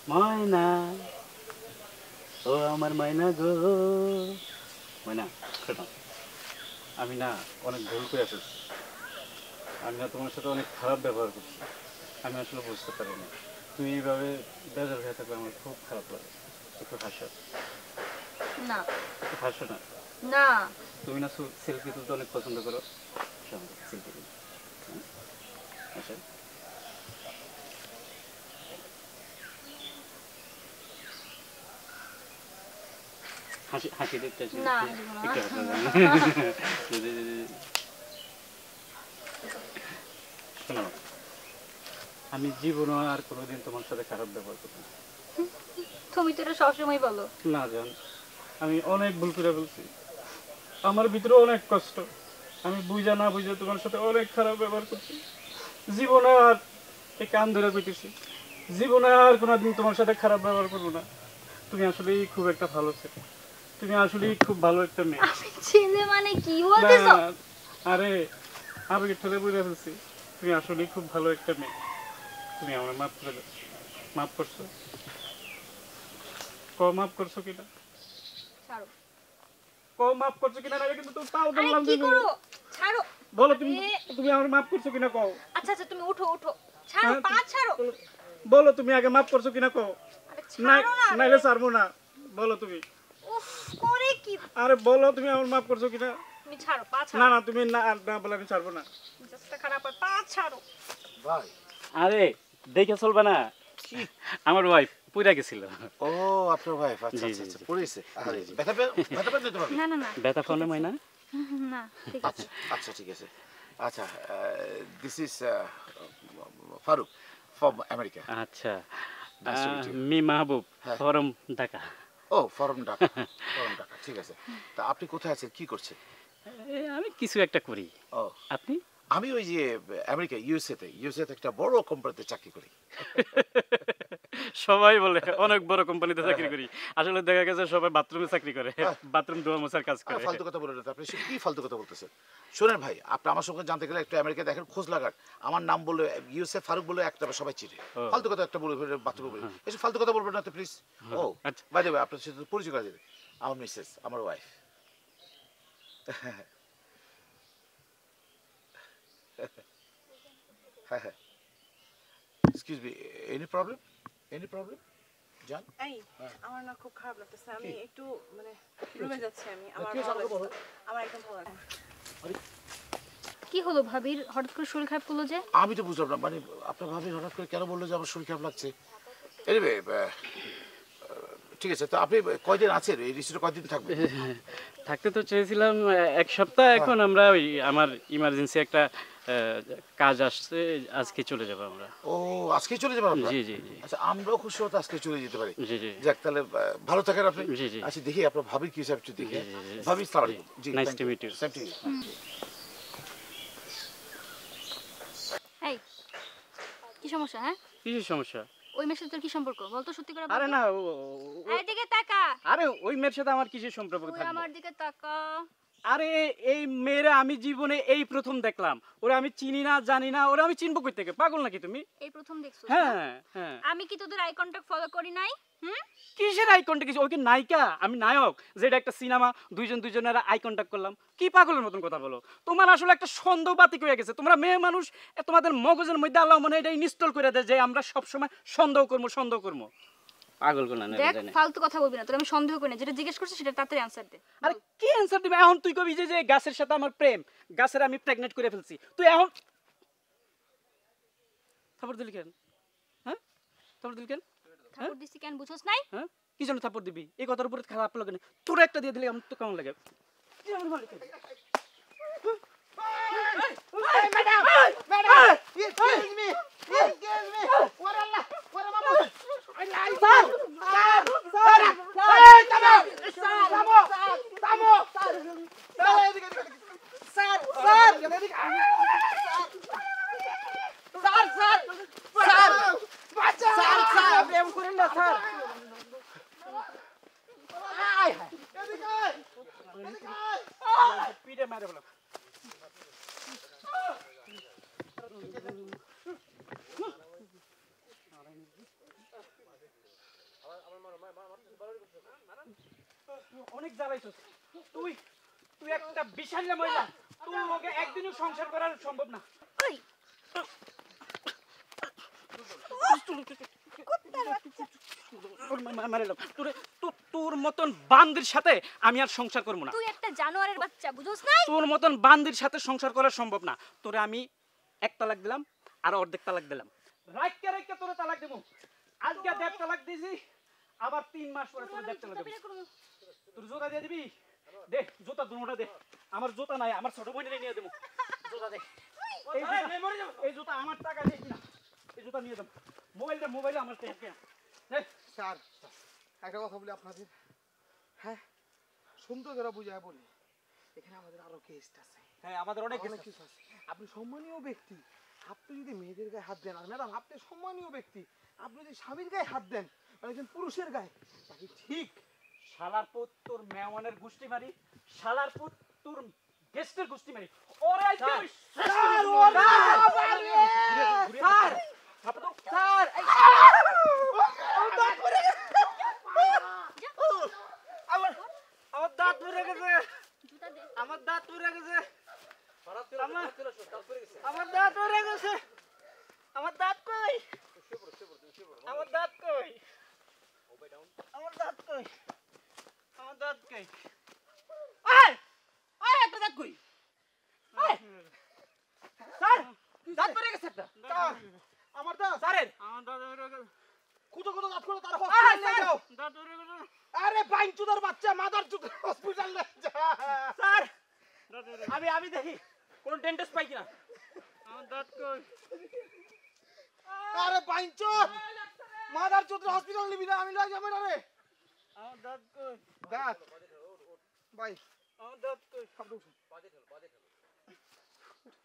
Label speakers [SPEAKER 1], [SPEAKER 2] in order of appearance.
[SPEAKER 1] ময়না ও আমার ময়না গো ময়না শোনো আমি না অনেক ভুল করে ফেলছি আমি না তোমার সাথে অনেক খারাপ ব্যবহার করছি আমি আসলে বুঝতে পারিনি তুমি এইভাবে বেজার হয়ে থাকলে আমার খুব খারাপ লাগে একটু হাসো
[SPEAKER 2] না
[SPEAKER 1] একটু হাসো না
[SPEAKER 2] না
[SPEAKER 1] তুমি না সেলফি তুলতে অনেক পছন্দ করো সেলফি তুলি আচ্ছা হাসি হাসি দেখতে
[SPEAKER 2] না
[SPEAKER 1] শোনো আমি জীবনে আর কোনোদিন তোমার সাথে খারাপ ব্যবহার করব না
[SPEAKER 2] তুমি তো এটা সবসময় বলো
[SPEAKER 1] না জান আমি অনেক ভুল করে বলছি আমার ভিতরে অনেক কষ্ট আমি বুঝা না বুঝা তোমার সাথে অনেক খারাপ ব্যবহার করছি জীবনে আর এই কান ধরে পেতেছি জীবনে আর কোনোদিন তোমার সাথে খারাপ ব্যবহার করবো না তুমি আসলেই খুব একটা ভালো ছেলে তুমি আসলেই খুব ভালো একটা মেয়ে
[SPEAKER 2] ছেলে মানে কি বলতেছো
[SPEAKER 1] আরে আবেগে ঠেলে বুঝে ফেলছি তুমি আসলেই খুব ভালো একটা মেয়ে তুমি আমার মাফ করে দাও মাফ করছো মাফ করছো কিনা
[SPEAKER 2] ছাড়ো
[SPEAKER 1] মাফ করছো কিনা আগে কিন্তু তুমি পাও ধরলাম
[SPEAKER 2] কি করো ছাড়ো
[SPEAKER 1] বলো তুমি তুমি আমার মাফ করছো কিনা কও
[SPEAKER 2] আচ্ছা আচ্ছা তুমি উঠো উঠো ছাড়ো পা ছাড়ো
[SPEAKER 1] বলো তুমি আগে মাফ করছো কিনা কও
[SPEAKER 2] না
[SPEAKER 1] নাইলে ছাড়বো না বলো তুমি
[SPEAKER 2] উফ করে কি
[SPEAKER 1] আরে বলো তুমি আমার মাফ করছো কিনা
[SPEAKER 2] তুমি ছাড়ো পা ছাড়ো
[SPEAKER 1] না না তুমি না না বলে আমি ছাড়বো না
[SPEAKER 2] জাস্ট খারাপ পা ছাড়ো
[SPEAKER 3] ভাই
[SPEAKER 1] আরে দেখে চলবে না আমার ওয়াইফ পুরা গেছিল
[SPEAKER 3] ও আপনার ভাই আচ্ছা আচ্ছা পড়েছে আরে ব্যথা ব্যথা পেতে পারবে
[SPEAKER 2] না না না
[SPEAKER 1] ব্যথা ফোনে ময়না
[SPEAKER 2] না ঠিক আছে
[SPEAKER 3] আচ্ছা ঠিক আছে আচ্ছা this is Farooq from America
[SPEAKER 1] আচ্ছা মি মাহবুব ফরম ঢাকা
[SPEAKER 3] ও ফরম ঢাকা ঠিক আছে তা আপনি কোথায় আছেন কি করছেন
[SPEAKER 1] আমি কিছু একটা করি
[SPEAKER 3] ও
[SPEAKER 1] আপনি
[SPEAKER 3] আমি ওই যে আমেরিকা ইউএসএ তে একটা বড় কোম্পানিতে চাকরি করি
[SPEAKER 1] সবাই বলে অনেক বড় কোম্পানিতে চাকরি করি আসলে দেখা গেছে সবাই বাথরুমে চাকরি করে বাথরুম ধোয়া মোছার কাজ করে
[SPEAKER 3] ফালতু কথা বলেন না আপনি কি ফালতু কথা বলতেছেন শুনেন ভাই আপনি আমার সঙ্গে জানতে গেলে একটু আমেরিকা দেখেন খোঁজ লাগান আমার নাম বলে ইউএসএ ফারুক বলে একটা সবাই চিনে ফালতু কথা একটা বলে বাথরুমে বলে এসব ফালতু কথা বলবেন না তো প্লিজ ও বাই দ্য ওয়ে আপনার সাথে পরিচয় করে দেবে আমার মিসেস আমার ওয়াইফ হ্যাঁ এক্সকিউজ মি এনি প্রবলেম জান
[SPEAKER 4] এই আমার না খুব খারাপ লাগতেছে আমি একটু মানে রুমে যাচ্ছি আমি আমার একদম ভালো লাগে
[SPEAKER 2] কি হলো ভাবির হঠাৎ করে শরীর খারাপ করলো যে
[SPEAKER 3] আমি তো বুঝলাম না মানে আপনার ভাবি হঠাৎ করে কেন বললো যে আমার শরীর খারাপ লাগছে এনিওয়ে ঠিক আছে তো আপনি কয়দিন আছেন এই রিসোর্টে কয়দিন থাকবেন
[SPEAKER 1] থাকতে তো চেয়েছিলাম এক সপ্তাহ এখন আমরা ওই আমার ইমার্জেন্সি একটা কাজ আসছে আজকে চলে যাব আমরা
[SPEAKER 3] ও আজকে চলে যাবেন আপনারা
[SPEAKER 1] জি জি জি
[SPEAKER 3] আচ্ছা আমরাও খুশি হতে আজকে চলে যেতে পারি
[SPEAKER 1] জি জি
[SPEAKER 3] যাক তাহলে ভালো থাকেন আপনি
[SPEAKER 1] জি জি
[SPEAKER 3] আচ্ছা দেখি আপনার ভাবির কি হিসাব একটু দেখি ভাবি আসসালামু আলাইকুম জি
[SPEAKER 1] nice to meet you
[SPEAKER 3] same to you
[SPEAKER 2] এই কি সমস্যা হ্যাঁ
[SPEAKER 1] কিসের সমস্যা
[SPEAKER 2] ওই মেয়ের সাথে তোর কি সম্পর্ক বল তো সত্যি করে
[SPEAKER 1] আরে না
[SPEAKER 2] এইদিকে তাকা
[SPEAKER 1] আরে ওই মেয়ের সাথে আমার কিসের সম্পর্ক
[SPEAKER 2] তুই
[SPEAKER 1] থাকবে
[SPEAKER 2] আমার দিকে তাকা
[SPEAKER 1] আরে এই মেয়েরা আমি জীবনে এই প্রথম দেখলাম ওরা আমি চিনি না জানি না ওরা আমি চিনবো কই থেকে পাগল নাকি তুমি
[SPEAKER 2] এই প্রথম দেখছো
[SPEAKER 1] হ্যাঁ হ্যাঁ
[SPEAKER 2] আমি কি তোদের আই কন্টাক্ট ফলো করি নাই
[SPEAKER 1] কিসের আই কন্টাক্ট ওই কি নায়িকা আমি নায়ক যেটা একটা সিনেমা দুইজনের আই কন্টাক্ট করলাম কি পাগলের মতন কথা বলো তোমার আসলে একটা সন্দেহবাতিক হয়ে গেছে তোমরা মেয়ে মানুষ তোমাদের মগজের মধ্যে আল্লাহ মনে এটা ইনস্টল করে দেয় যে আমরা সবসময় সন্দেহ করবো পাগল কোনা না
[SPEAKER 2] দেখ ফালতু কথা বলবি না তোর আমি সন্দেহ করি না যেটা জিজ্ঞেস করছিস সেটা তাড়াতাড়ি আনসার দে
[SPEAKER 1] আরে কি অ্যানসার দিবে এখন তুই কবি যে গাছের সাথে আমার প্রেম গাছের আমি প্রেগনেন্ট করে ফেলছি তুই এখন থাপড় দিলি কেন হ্যাঁ থাপড় দিলি কেন
[SPEAKER 2] থাপড় দিছি কেন বুঝছস নাই
[SPEAKER 1] হ্যাঁ কি জন্য থাপড় দিবি এই কথার উপরে খারাপ লাগে না তোর একটা দিয়ে দিলে আমার তো কেমন লাগে
[SPEAKER 3] ম্যাডাম এক্সকিউজ মি ওরে আল্লাহ ওরে বাবা
[SPEAKER 1] অনেক জ্বালাইছস তুই তুই একটা বিশাল মহিলা তোর লগে একদিনও সংসার করা সম্ভব না
[SPEAKER 2] ওই
[SPEAKER 1] তোর মতন বান্দির সাথে আমি আর সংসার করবো না
[SPEAKER 2] তুই একটা জানোয়ারের বাচ্চা বুঝোস নাই
[SPEAKER 1] তোর মতন বান্দির সাথে সংসার করা সম্ভব না তোরে আমি এক তালাক দিলাম আর অর্ধেক তালাক দিলাম রাইটকে রাইটকে তোরে তালাক দেবো আজকে দেড় তালাক দিয়েছি আবার 3 মাস পরে তোর দেড় তালাক দেবো তোর জোতা দিয়ে দিবি দে জোতা দুটোটা দে আমার জোতা নাই আমার ছোট বোনের নিয়ে দেবো জোতা দে এই জুতা আমার টাকা দিয়ে কিনা এই জুতা নিয়ে দেবো মোবাইলে আমার টাকা কিনা
[SPEAKER 5] স্যার একটা কথা বলি আপনাদের, হ্যাঁ সুন্দর করে বুঝায় বলি, এখানে আমাদের আরো গেস্ট আছে,
[SPEAKER 1] হ্যাঁ আমাদের অনেক
[SPEAKER 5] অনেক কিছু আছে। আপনি সম্মানীয় ব্যক্তি, আপনি যদি মেয়েদের গায়ে হাত দেন, আর ম্যাডাম আপনি সম্মানীয় ব্যক্তি, আপনি যদি স্বামীর গায়ে হাত দেন, মানে একজন পুরুষের গায়ে, তাকে ঠিক
[SPEAKER 1] শালার পুত তোর মেওয়ানের গুষ্টি মারি শালার পুত তোর গেস্টের গুষ্টি মারি ওরে আজকে আমার দাঁত পড়ে গেছে
[SPEAKER 2] জুতা দে
[SPEAKER 1] আমার দাঁত পড়ে গেছে আমার দাঁত পড়ে গেছে আমার দাঁত কই আমার দাঁত কই আমার দাঁত কই আমার দাঁত কই আয় আয় একটা দাঁত কই আয় স্যার দাঁত পড়ে গেছে একটা
[SPEAKER 5] আমার দাঁত
[SPEAKER 1] স্যারের আমার দাঁত পড়ে গেছে
[SPEAKER 5] কুতো কুতো দাঁত করে তার
[SPEAKER 1] আয়
[SPEAKER 5] হসপিটালে
[SPEAKER 1] স্যার
[SPEAKER 5] যাও।
[SPEAKER 1] দাঁত পড়ে গেছে
[SPEAKER 5] আরে বাইনচুদার বাচ্চা মাদার চুদার হসপিটালে যা।
[SPEAKER 1] স্যার আমি দেখি কোন ডেন্টিস্ট পাই কিনা আমার দাঁত কই
[SPEAKER 5] আরে বাইনচুদ মাদার চুদার হসপিটাল নিবি না, আমি লই যাবো না রে।
[SPEAKER 1] আমার দাঁত কই
[SPEAKER 5] দাঁত ভাই
[SPEAKER 1] আমার দাঁত কই
[SPEAKER 5] শব্দ